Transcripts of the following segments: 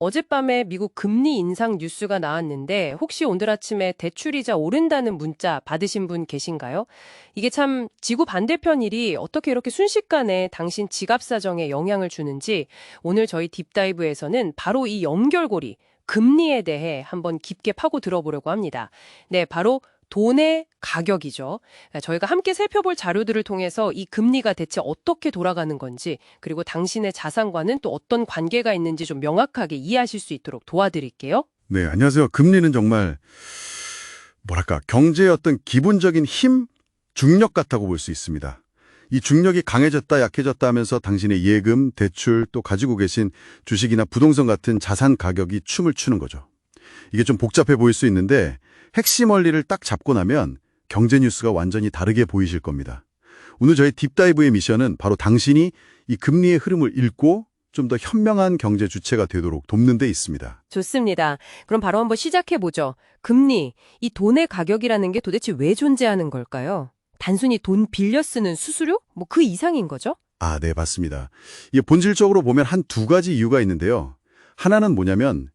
어젯밤에 미국 금리 인상 뉴스가 나왔는데 혹시 오늘 아침에 대출이자 오른다는 문자 받으신 분 계신가요? 이게 참 지구 반대편 일이 어떻게 이렇게 순식간에 당신 지갑 사정에 영향을 주는지 오늘 저희 딥다이브에서는 바로 이 연결고리, 금리에 대해 한번 깊게 파고 들어보려고 합니다. 네, 바로 돈의 가격이죠. 저희가 함께 살펴볼 자료들을 통해서 이 금리가 대체 어떻게 돌아가는 건지, 그리고 당신의 자산과는 또 어떤 관계가 있는지 좀 명확하게 이해하실 수 있도록 도와드릴게요. 네, 안녕하세요. 금리는 정말 경제의 어떤 기본적인 힘, 중력 같다고 볼 수 있습니다. 이 중력이 강해졌다 약해졌다 하면서 당신의 예금, 대출, 또 가지고 계신 주식이나 부동산 같은 자산 가격이 춤을 추는 거죠. 이게 좀 복잡해 보일 수 있는데 핵심 원리를 딱 잡고 나면 경제 뉴스가 완전히 다르게 보이실 겁니다. 오늘 저희 딥다이브의 미션은 바로 당신이 이 금리의 흐름을 읽고 좀 더 현명한 경제 주체가 되도록 돕는 데 있습니다. 좋습니다. 그럼 바로 한번 시작해보죠. 금리, 이 돈의 가격이라는 게 도대체 왜 존재하는 걸까요? 단순히 돈 빌려 쓰는 수수료? 뭐 그 이상인 거죠? 아, 네, 맞습니다. 이게 본질적으로 보면 한 두 가지 이유가 있는데요. 하나는 뭐냐면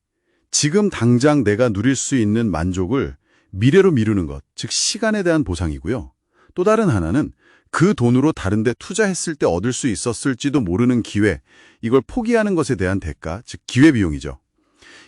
지금 당장 내가 누릴 수 있는 만족을 미래로 미루는 것, 즉 시간에 대한 보상이고요. 또 다른 하나는 그 돈으로 다른 데 투자했을 때 얻을 수 있었을지도 모르는 기회, 이걸 포기하는 것에 대한 대가, 즉 기회비용이죠.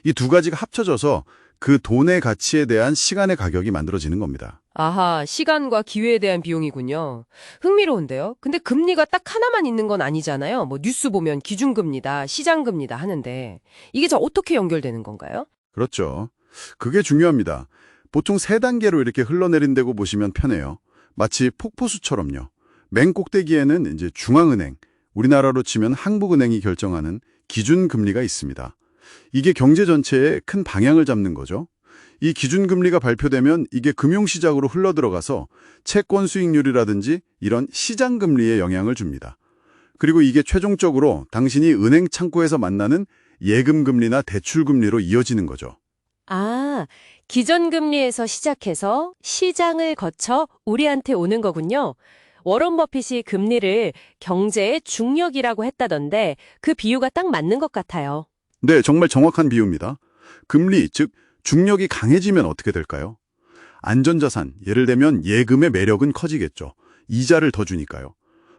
이 두 가지가 합쳐져서 그 돈의 가치에 대한 시간의 가격이 만들어지는 겁니다. 아하, 시간과 기회에 대한 비용이군요. 흥미로운데요? 근데 금리가 딱 하나만 있는 건 아니잖아요. 뭐 뉴스 보면 기준금리다, 시장금리다 하는데 이게 저 어떻게 연결되는 건가요? 그렇죠. 그게 중요합니다. 보통 세 단계로 이렇게 흘러내린다고 보시면 편해요. 마치 폭포수처럼요. 맨 꼭대기에는 이제 중앙은행, 우리나라로 치면 한국은행이 결정하는 기준금리가 있습니다. 이게 경제 전체의 큰 방향을 잡는 거죠. 이 기준금리가 발표되면 이게 금융시장으로 흘러들어가서 채권 수익률이라든지 이런 시장금리에 영향을 줍니다. 그리고 이게 최종적으로 당신이 은행 창구에서 만나는 예금금리나 대출금리로 이어지는 거죠. 아, 기존금리에서 시작해서 시장을 거쳐 우리한테 오는 거군요. 워런 버핏이 금리를 경제의 중력이라고 했다던데 그 비유가 딱 맞는 것 같아요. 네, 정말 정확한 비유입니다. 금리, 즉 중력이 강해지면 어떻게 될까요? 안전자산, 예를 들면 예금의 매력은 커지겠죠. 이자를 더 주니까요.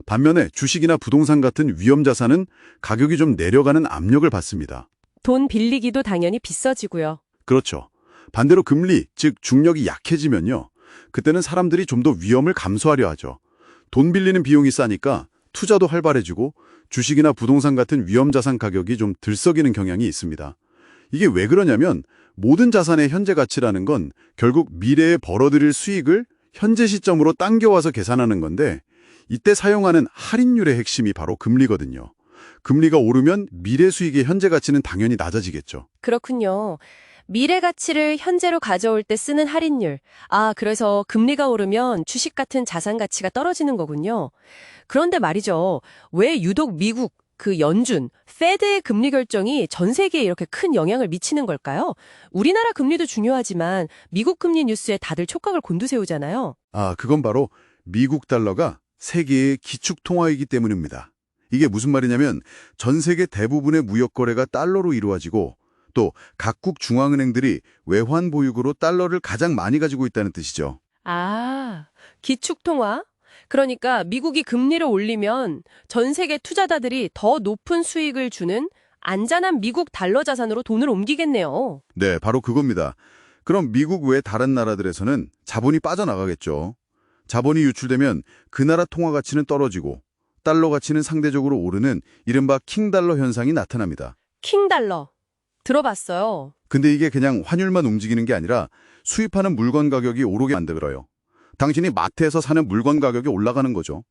반면에 주식이나 부동산 같은 위험자산은 가격이 좀 내려가는 압력을 받습니다. 돈 빌리기도 당연히 비싸지고요. 그렇죠. 반대로 금리, 즉 중력이 약해지면요. 그때는 사람들이 좀 더 위험을 감수하려 하죠. 돈 빌리는 비용이 싸니까 투자도 활발해지고 주식이나 부동산 같은 위험자산 가격이 좀 들썩이는 경향이 있습니다. 이게 왜 그러냐면 모든 자산의 현재 가치라는 건 결국 미래에 벌어들일 수익을 현재 시점으로 당겨와서 계산하는 건데 이때 사용하는 할인율의 핵심이 바로 금리거든요. 금리가 오르면 미래 수익의 현재 가치는 당연히 낮아지겠죠. 그렇군요. 미래 가치를 현재로 가져올 때 쓰는 할인율. 아, 그래서 금리가 오르면 주식 같은 자산 가치가 떨어지는 거군요. 그런데 말이죠. 왜 유독 미국, 그 연준, 페드의 금리 결정이 전 세계에 이렇게 큰 영향을 미치는 걸까요? 우리나라 금리도 중요하지만 미국 금리 뉴스에 다들 촉각을 곤두세우잖아요. 아, 그건 바로 미국 달러가 세계의 기축통화이기 때문입니다. 이게 무슨 말이냐면 전 세계 대부분의 무역 거래가 달러로 이루어지고 또 각국 중앙은행들이 외환 보유고로 달러를 가장 많이 가지고 있다는 뜻이죠. 아, 기축통화? 그러니까 미국이 금리를 올리면 전 세계 투자자들이 더 높은 수익을 주는 안전한 미국 달러 자산으로 돈을 옮기겠네요. 네, 바로 그겁니다. 그럼 미국 외 다른 나라들에서는 자본이 빠져나가겠죠. 자본이 유출되면 그 나라 통화 가치는 떨어지고 달러 가치는 상대적으로 오르는 이른바 킹달러 현상이 나타납니다. 킹달러. 들어봤어요. 근데 이게 그냥 환율만 움직이는 게 아니라 수입하는 물건 가격이 오르게 만들어요. 당신이 마트에서 사는 물건 가격이 올라가는 거죠.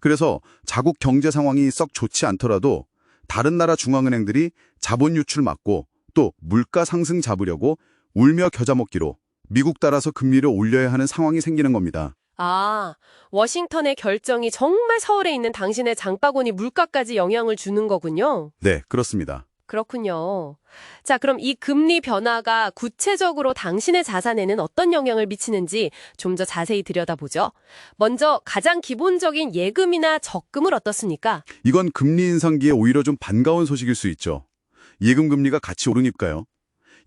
그래서 자국 경제 상황이 썩 좋지 않더라도 다른 나라 중앙은행들이 자본 유출 막고 또 물가 상승 잡으려고 울며 겨자 먹기로 미국 따라서 금리를 올려야 하는 상황이 생기는 겁니다. 아, 워싱턴의 결정이 정말 서울에 있는 당신의 장바구니 물가까지 영향을 주는 거군요. 네, 그렇습니다. 그렇군요. 자, 그럼 이 금리 변화가 구체적으로 당신의 자산에는 어떤 영향을 미치는지 좀 더 자세히 들여다보죠. 먼저 가장 기본적인 예금이나 적금은 어떻습니까? 이건 금리 인상기에 오히려 좀 반가운 소식일 수 있죠. 예금 금리가 같이 오르니까요.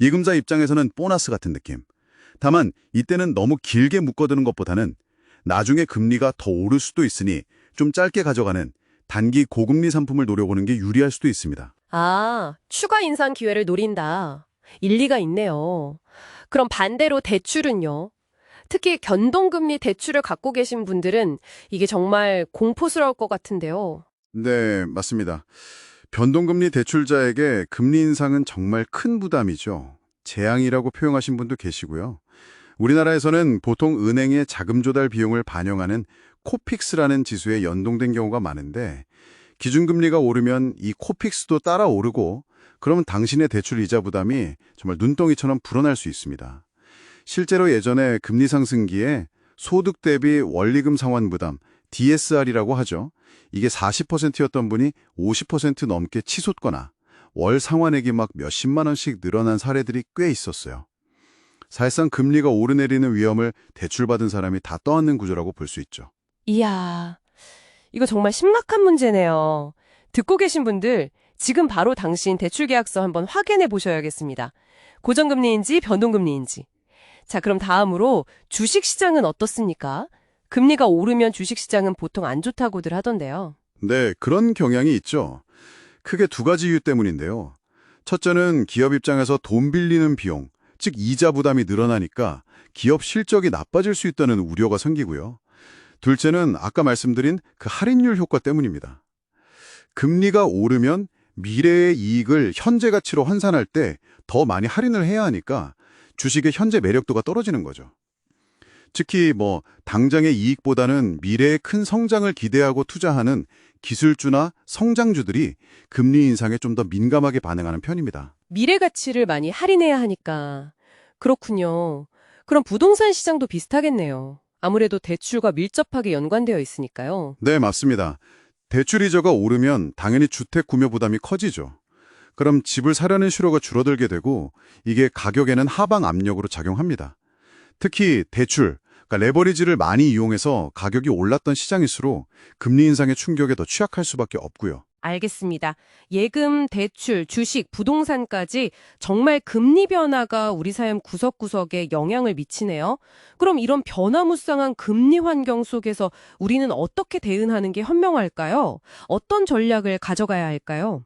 예금자 입장에서는 보너스 같은 느낌. 다만 이때는 너무 길게 묶어두는 것보다는 나중에 금리가 더 오를 수도 있으니 좀 짧게 가져가는 단기 고금리 상품을 노려보는 게 유리할 수도 있습니다. 아, 추가 인상 기회를 노린다. 일리가 있네요. 그럼 반대로 대출은요? 특히 변동금리 대출을 갖고 계신 분들은 이게 정말 공포스러울 것 같은데요. 네, 맞습니다. 변동금리 대출자에게 금리 인상은 정말 큰 부담이죠. 재앙이라고 표현하신 분도 계시고요. 우리나라에서는 보통 은행의 자금 조달 비용을 반영하는 코픽스라는 지수에 연동된 경우가 많은데 기준금리가 오르면 이 코픽스도 따라 오르고 그러면 당신의 대출 이자 부담이 정말 눈덩이처럼 불어날 수 있습니다. 실제로 예전에 금리 상승기에 소득 대비 원리금 상환 부담, DSR이라고 하죠. 이게 40%였던 분이 50% 넘게 치솟거나 월 상환액이 막 몇십만 원씩 늘어난 사례들이 꽤 있었어요. 사실상 금리가 오르내리는 위험을 대출받은 사람이 다 떠안는 구조라고 볼 수 있죠. 이야, 이거 정말 심각한 문제네요. 듣고 계신 분들, 지금 바로 당신 대출 계약서 한번 확인해 보셔야겠습니다. 고정금리인지 변동금리인지. 자, 그럼 다음으로 주식시장은 어떻습니까? 금리가 오르면 주식시장은 보통 안 좋다고들 하던데요. 네, 그런 경향이 있죠. 크게 두 가지 이유 때문인데요. 첫째는 기업 입장에서 돈 빌리는 비용, 즉 이자 부담이 늘어나니까 기업 실적이 나빠질 수 있다는 우려가 생기고요. 둘째는 아까 말씀드린 그 할인율 효과 때문입니다. 금리가 오르면 미래의 이익을 현재 가치로 환산할 때 더 많이 할인을 해야 하니까 주식의 현재 매력도가 떨어지는 거죠. 특히 당장의 이익보다는 미래의 큰 성장을 기대하고 투자하는 기술주나 성장주들이 금리 인상에 좀 더 민감하게 반응하는 편입니다. 미래 가치를 많이 할인해야 하니까. 그렇군요. 그럼 부동산 시장도 비슷하겠네요. 아무래도 대출과 밀접하게 연관되어 있으니까요. 네, 맞습니다. 대출 이자가 오르면 당연히 주택 구매 부담이 커지죠. 그럼 집을 사려는需求가 줄어들게 되고 이게 가격에는 하방 압력으로 작용합니다. 특히 대출, 그러니까 레버리지를 많이 이용해서 가격이 올랐던 시장일수록 금리 인상의 충격에 더 취약할 수밖에 없고요. 알겠습니다. 예금, 대출, 주식, 부동산까지 정말 금리 변화가 우리 삶 구석구석에 영향을 미치네요. 그럼 이런 변화무쌍한 금리 환경 속에서 우리는 어떻게 대응하는 게 현명할까요? 어떤 전략을 가져가야 할까요?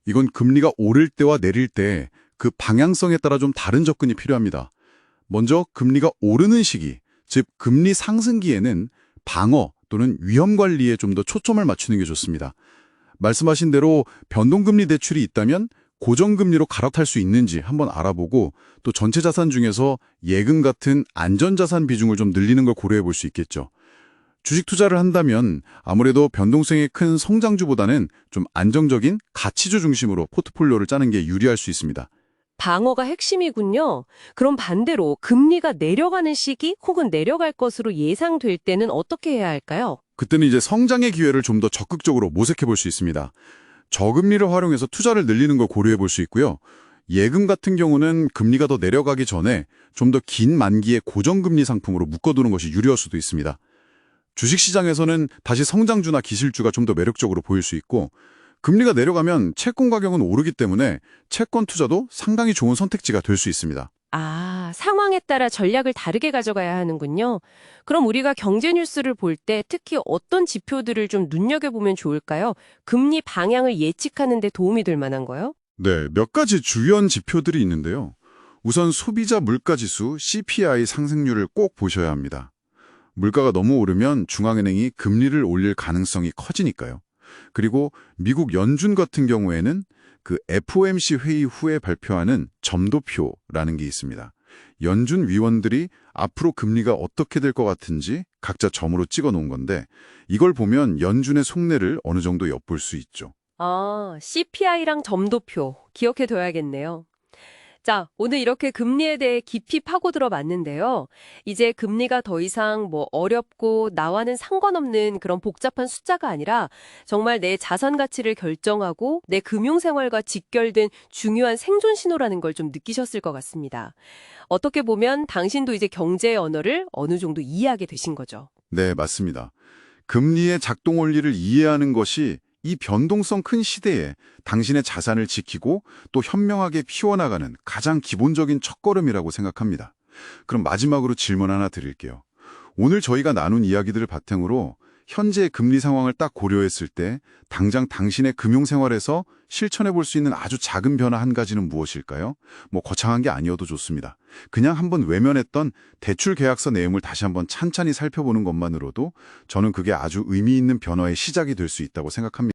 이건 금리가 오를 때와 내릴 때 그 방향성에 따라 좀 다른 접근이 필요합니다. 먼저 금리가 오르는 시기, 즉 금리 상승기에는 방어 또는 위험 관리에 좀 더 초점을 맞추는 게 좋습니다. 말씀하신 대로 변동금리 대출이 있다면 고정금리로 갈아탈 수 있는지 한번 알아보고 또 전체 자산 중에서 예금 같은 안전자산 비중을 좀 늘리는 걸 고려해 볼 수 있겠죠. 주식 투자를 한다면 아무래도 변동성이 큰 성장주보다는 좀 안정적인 가치주 중심으로 포트폴리오를 짜는 게 유리할 수 있습니다. 방어가 핵심이군요. 그럼 반대로 금리가 내려가는 시기 혹은 내려갈 것으로 예상될 때는 어떻게 해야 할까요? 그때는 이제 성장의 기회를 좀 더 적극적으로 모색해 볼 수 있습니다. 저금리를 활용해서 투자를 늘리는 걸 고려해 볼 수 있고요. 예금 같은 경우는 금리가 더 내려가기 전에 좀 더 긴 만기의 고정금리 상품으로 묶어두는 것이 유리할 수도 있습니다. 주식시장에서는 다시 성장주나 기술주가 좀 더 매력적으로 보일 수 있고 금리가 내려가면 채권 가격은 오르기 때문에 채권 투자도 상당히 좋은 선택지가 될 수 있습니다. 아, 상황에 따라 전략을 다르게 가져가야 하는군요. 그럼 우리가 경제 뉴스를 볼 때 특히 어떤 지표들을 좀 눈여겨보면 좋을까요? 금리 방향을 예측하는 데 도움이 될 만한 거요? 네, 몇 가지 주요한 지표들이 있는데요. 우선 소비자 물가지수 CPI 상승률을 꼭 보셔야 합니다. 물가가 너무 오르면 중앙은행이 금리를 올릴 가능성이 커지니까요. 그리고 미국 연준 같은 경우에는 그 FOMC 회의 후에 발표하는 점도표라는 게 있습니다. 연준 위원들이 앞으로 금리가 어떻게 될 것 같은지 각자 점으로 찍어 놓은 건데 이걸 보면 연준의 속내를 어느 정도 엿볼 수 있죠. 아, CPI랑 점도표 기억해 둬야겠네요. 자, 오늘 이렇게 금리에 대해 깊이 파고들어 봤는데요. 이제 금리가 더 이상 어렵고 나와는 상관없는 그런 복잡한 숫자가 아니라 정말 내 자산 가치를 결정하고 내 금융생활과 직결된 중요한 생존 신호라는 걸 좀 느끼셨을 것 같습니다. 어떻게 보면 당신도 이제 경제의 언어를 어느 정도 이해하게 되신 거죠. 네, 맞습니다. 금리의 작동 원리를 이해하는 것이 이 변동성 큰 시대에 당신의 자산을 지키고 또 현명하게 피워나가는 가장 기본적인 첫걸음이라고 생각합니다. 그럼 마지막으로 질문 하나 드릴게요. 오늘 저희가 나눈 이야기들을 바탕으로 현재의 금리 상황을 딱 고려했을 때 당장 당신의 금융생활에서 실천해 볼 수 있는 아주 작은 변화 한 가지는 무엇일까요? 뭐 거창한 게 아니어도 좋습니다. 그냥 한번 외면했던 대출 계약서 내용을 다시 한번 찬찬히 살펴보는 것만으로도 저는 그게 아주 의미 있는 변화의 시작이 될 수 있다고 생각합니다.